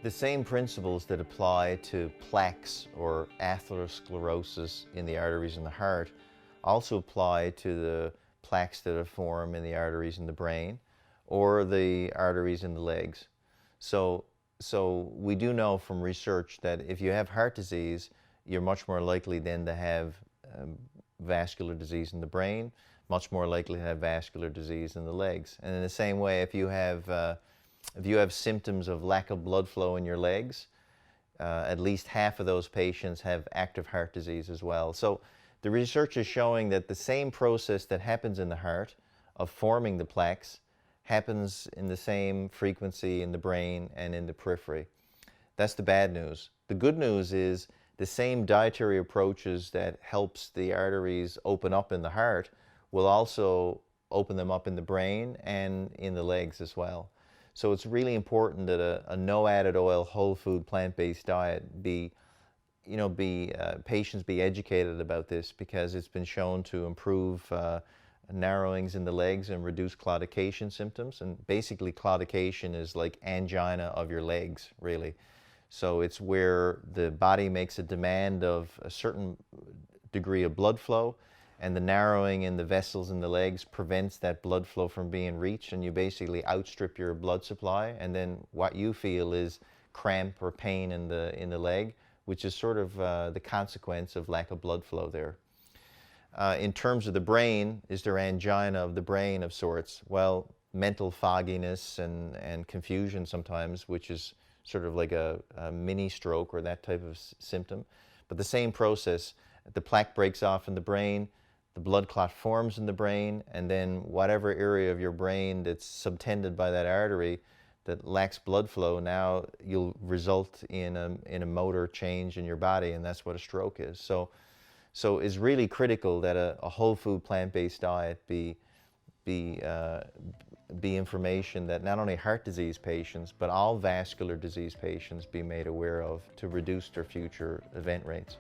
The same principles that apply to plaques or atherosclerosis in the arteries in the heart also apply to the plaques that form in the arteries in the brain or the arteries in the legs. So we do know from research that if you have heart disease, you're much more likely then to have vascular disease in the brain, much more likely to have vascular disease in the legs. And in the same way, if you have symptoms of lack of blood flow in your legs, at least half of those patients have active heart disease as well. So the research is showing that the same process that happens in the heart of forming the plaques happens in the same frequency in the brain and in the periphery. That's the bad news. The good news is the same dietary approaches that helps the arteries open up in the heart will also open them up in the brain and in the legs as well. So it's really important that a no added oil, whole food, plant-based diet patients be educated about this, because it's been shown to improve narrowings in the legs and reduce claudication symptoms. And basically claudication is like angina of your legs, really. So it's where the body makes a demand of a certain degree of blood flow, and the narrowing in the vessels in the legs prevents that blood flow from being reached, and you basically outstrip your blood supply, and then what you feel is cramp or pain in the leg, which is sort of the consequence of lack of blood flow there. In terms of the brain, is there angina of the brain of sorts? Well, mental fogginess and confusion sometimes, which is sort of like a mini stroke or that type of symptom. But the same process, the plaque breaks off in the brain, the blood clot forms in the brain, and then whatever area of your brain that's subtended by that artery that lacks blood flow, now you'll result in a motor change in your body, and that's what a stroke is. So it's really critical that a whole food plant-based diet be information that not only heart disease patients, but all vascular disease patients be made aware of to reduce their future event rates.